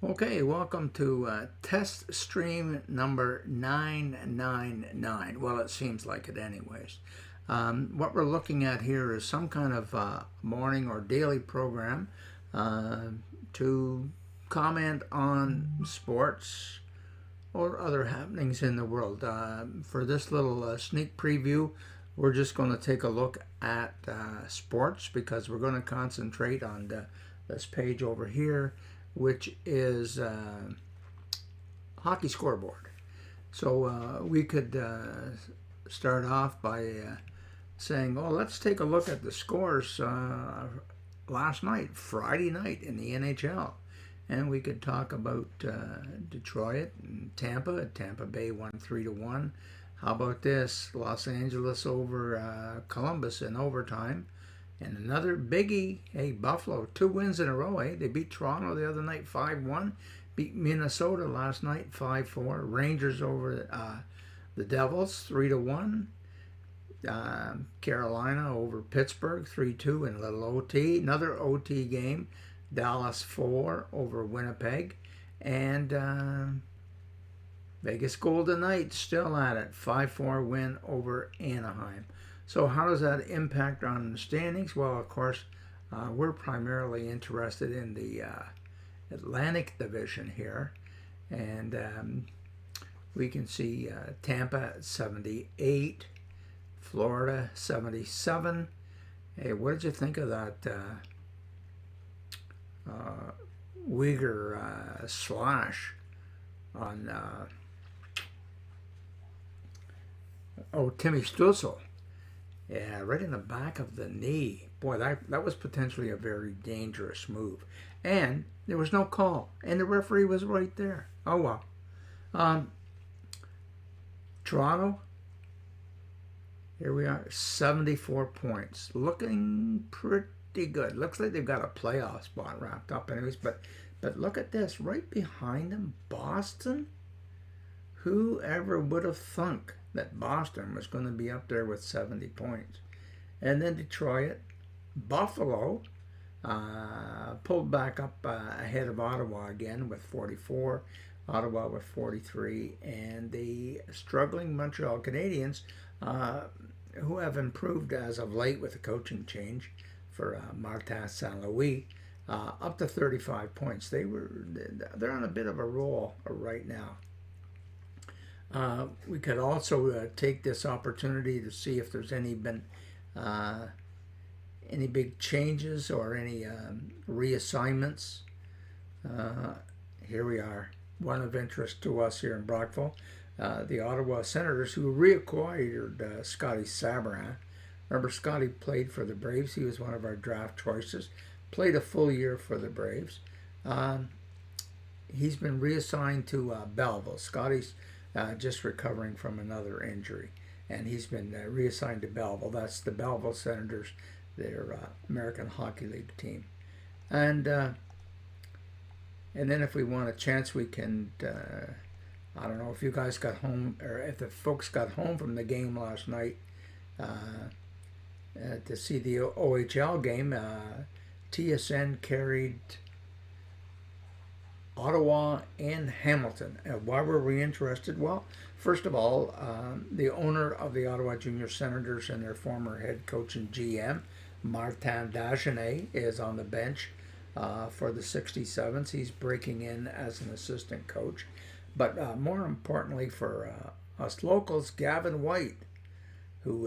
Okay, welcome to test stream number 999. Well, it seems like it anyways. What we're looking at here is some kind of morning or daily program uh, to comment on sports or other happenings in the world. For this little sneak preview, we're just going to take a look at sports because we're going to concentrate on this page over here, which is hockey scoreboard. So we could start off by saying, oh, let's take a look at the scores last night, Friday night in the NHL. And we could talk about Detroit and Tampa Bay won 3-1. How about this? Los Angeles over Columbus in overtime. And another biggie, hey, Buffalo, 2 wins in a row, eh? They beat Toronto the other night 5-1, beat Minnesota last night 5-4, Rangers over the Devils 3-1, Carolina over Pittsburgh 3-2 in a little OT, another OT game, Dallas 4 over Winnipeg, and Vegas Golden Knights still at it, 5-4 win over Anaheim. So how does that impact on the standings? Well, of course, we're primarily interested in the Atlantic Division here. And we can see Tampa at 78, Florida 77. Hey, what did you think of that Uyghur slash on Timmy Stützle? Yeah, right in the back of the knee. Boy, that was potentially a very dangerous move. And there was no call. And the referee was right there. Oh, well. Toronto, here we are, 74 points. Looking pretty good. Looks like they've got a playoff spot wrapped up anyways. But look at this. Right behind them, Boston. Whoever would have thunk that Boston was going to be up there with 70 points. And then Detroit, Buffalo pulled back up ahead of Ottawa again with 44, Ottawa with 43, and the struggling Montreal Canadiens, who have improved as of late with the coaching change for Martin St. Louis, up to 35 points. They're on a bit of a roll right now. We could also take this opportunity to see if there's any big changes or any reassignments. Here we are. One of interest to us here in Brockville, the Ottawa Senators, who reacquired Scotty Sabourin. Remember, Scotty played for the Braves. He was one of our draft choices. Played a full year for the Braves. He's been reassigned to Belleville. Scotty's just recovering from another injury, and he's been reassigned to Belleville. That's the Belleville Senators, their American Hockey League team. And then if we want a chance, we can, I don't know if you guys got home, or if the folks got home from the game last night to see the OHL game. TSN carried Ottawa and Hamilton. Why were we interested? Well, first of all, the owner of the Ottawa Junior Senators and their former head coach and GM, Martin Dagenet, is on the bench for the 67s. He's breaking in as an assistant coach. But more importantly for us locals, Gavin White, who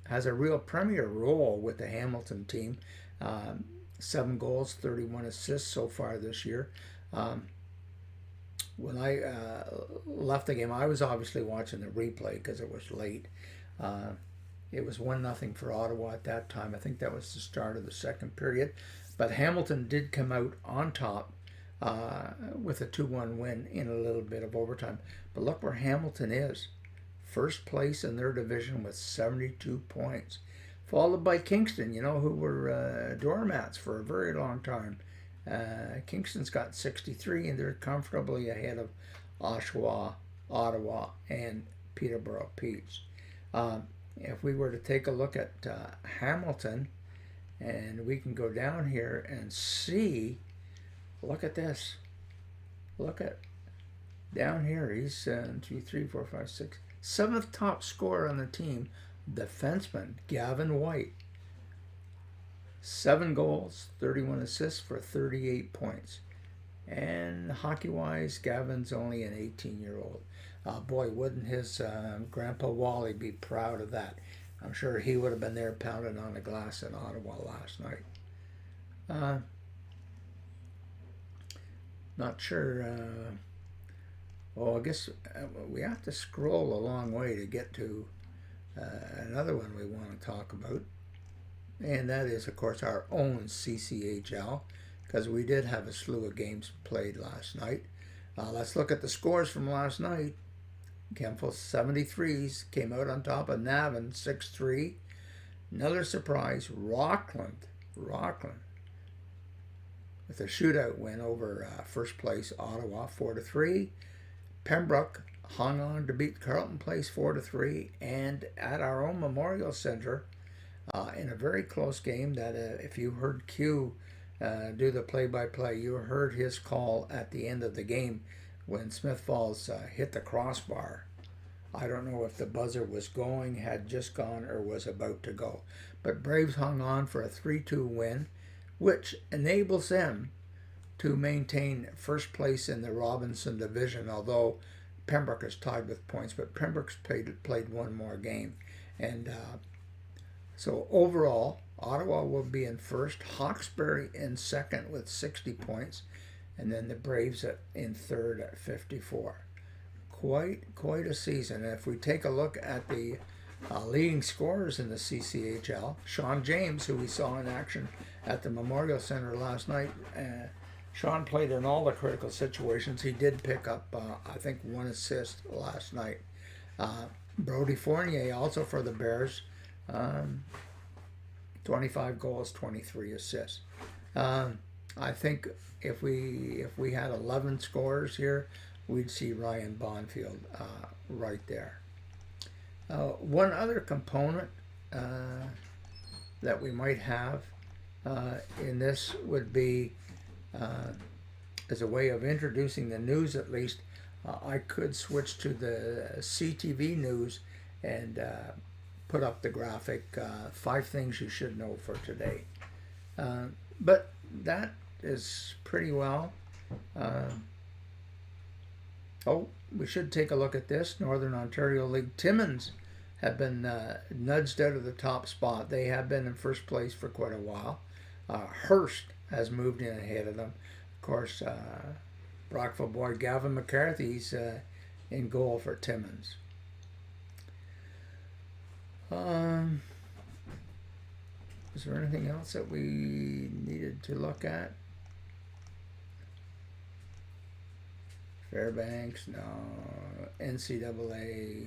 has a real premier role with the Hamilton team. 7 goals, 31 assists so far this year. When I left the game, I was obviously watching the replay because it was late. It was 1-0 for Ottawa at that time. I think that was the start of the second period. But Hamilton did come out on top with a 2-1 win in a little bit of overtime. But look where Hamilton is. First place in their division with 72 points. Followed by Kingston, who were doormats for a very long time. Kingston's got 63, and they're comfortably ahead of Oshawa, Ottawa, and Peterborough Petes. If we were to take a look at Hamilton, and we can go down here and see Look at this. Look at down here. He's 2, 3, 4, 5, 6, seventh top scorer on the team. Defenseman Gavin White. 7 goals, 31 assists for 38 points. And hockey-wise, Gavin's only an 18-year-old. Boy, wouldn't his grandpa Wally be proud of that. I'm sure he would have been there pounding on the glass in Ottawa last night. Not sure. I guess we have to scroll a long way to get to another one we want to talk about. And that is, of course, our own CCHL, because we did have a slew of games played last night. Let's look at the scores from last night. Kempfel 73s came out on top of Navan 6-3. Another surprise, Rockland with a shootout win over first place Ottawa 4-3. Pembroke hung on to beat Carleton Place 4-3, and at our own Memorial Centre, in a very close game that if you heard Q do the play-by-play, you heard his call at the end of the game when Smith Falls hit the crossbar. I don't know if the buzzer was going, had just gone, or was about to go. But Braves hung on for a 3-2 win, which enables them to maintain first place in the Robinson division, although Pembroke is tied with points, but Pembroke's played one more game. And so overall, Ottawa will be in first, Hawkesbury in second with 60 points, and then the Braves in third at 54. Quite a season. And if we take a look at the leading scorers in the CCHL, Sean James, who we saw in action at the Memorial Centre last night, Sean played in all the critical situations. He did pick up, I think, 1 assist last night. Brody Fournier, also for the Bears, 25 goals, 23 assists. I think if we had 11 scorers here, we'd see Ryan Bonfield right there. One other component that we might have in this would be, as a way of introducing the news at least, I could switch to the CTV news and put up the graphic, 5 things you should know for today. But that is pretty well. We should take a look at this. Northern Ontario League. Timmins have been nudged out of the top spot. They have been in first place for quite a while. Hearst has moved in ahead of them. Of course, Brockville boy Gavin McCarthy's in goal for Timmins. Is there anything else that we needed to look at? Fairbanks, no. NCAA,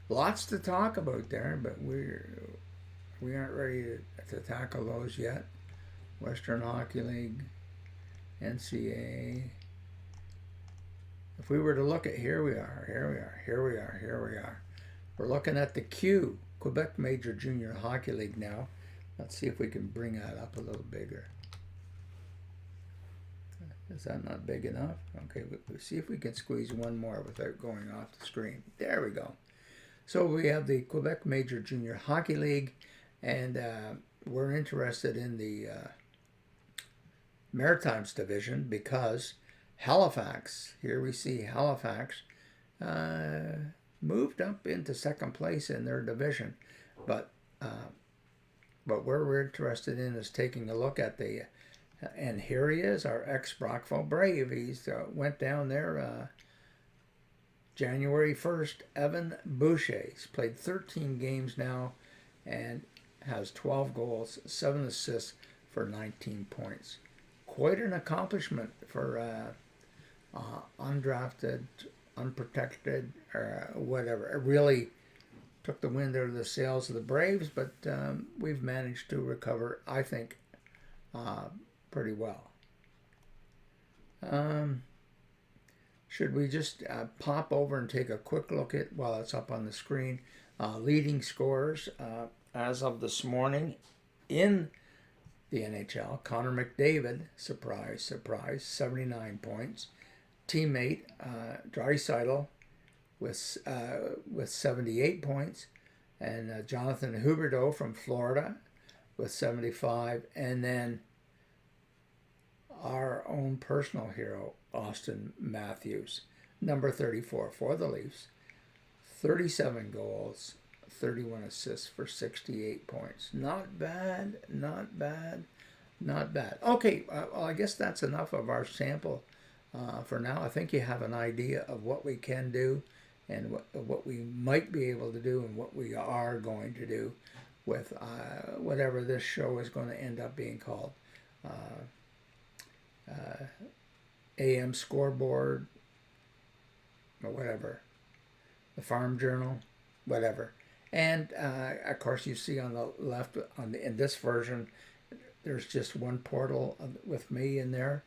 lots to talk about there, but we aren't ready to tackle those yet. Western Hockey League, NCAA. If we were to look at here we are. We're looking at the Q, Quebec Major Junior Hockey League now. Let's see if we can bring that up a little bigger. Is that not big enough? Okay, we'll see if we can squeeze one more without going off the screen. There we go. So we have the Quebec Major Junior Hockey League, and we're interested in the Maritimes division because Halifax, here we see Halifax, moved up into second place in their division. But what we're interested in is taking a look at the, and here he is, our ex-Brockville Brave. He's went down there January 1st, Evan Boucher. He's played 13 games now and has 12 goals, 7 assists for 19 points. Quite an accomplishment for undrafted, unprotected, or whatever. It really took the wind out of the sails of the Braves, but we've managed to recover, I think, pretty well. Should we just pop over and take a quick look at, while it's up on the screen, leading scorers as of this morning in the NHL. Connor McDavid, surprise, surprise, 79 points. Teammate Draisaitl with 78 points, and Jonathan Huberdeau from Florida with 75, and then our own personal hero, Auston Matthews, number 34 for the Leafs, 37 goals, 31 assists for 68 points. Not bad, not bad, not bad. Okay, well, I guess that's enough of our sample for now. I think you have an idea of what we can do and what we might be able to do and what we are going to do with whatever this show is going to end up being called. AM Scoreboard, or whatever, the Farm Journal, whatever. And of course, you see on the left in this version, there's just one portal with me in there.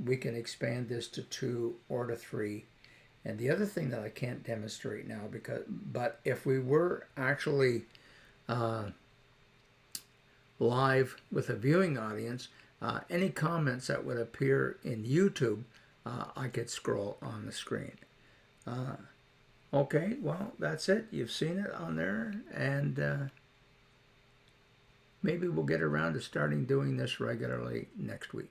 We can expand this to 2 or to 3. And the other thing that I can't demonstrate now, but if we were actually live with a viewing audience, any comments that would appear in YouTube, I could scroll on the screen. Okay, well, that's it. You've seen it on there, and maybe we'll get around to starting doing this regularly next week.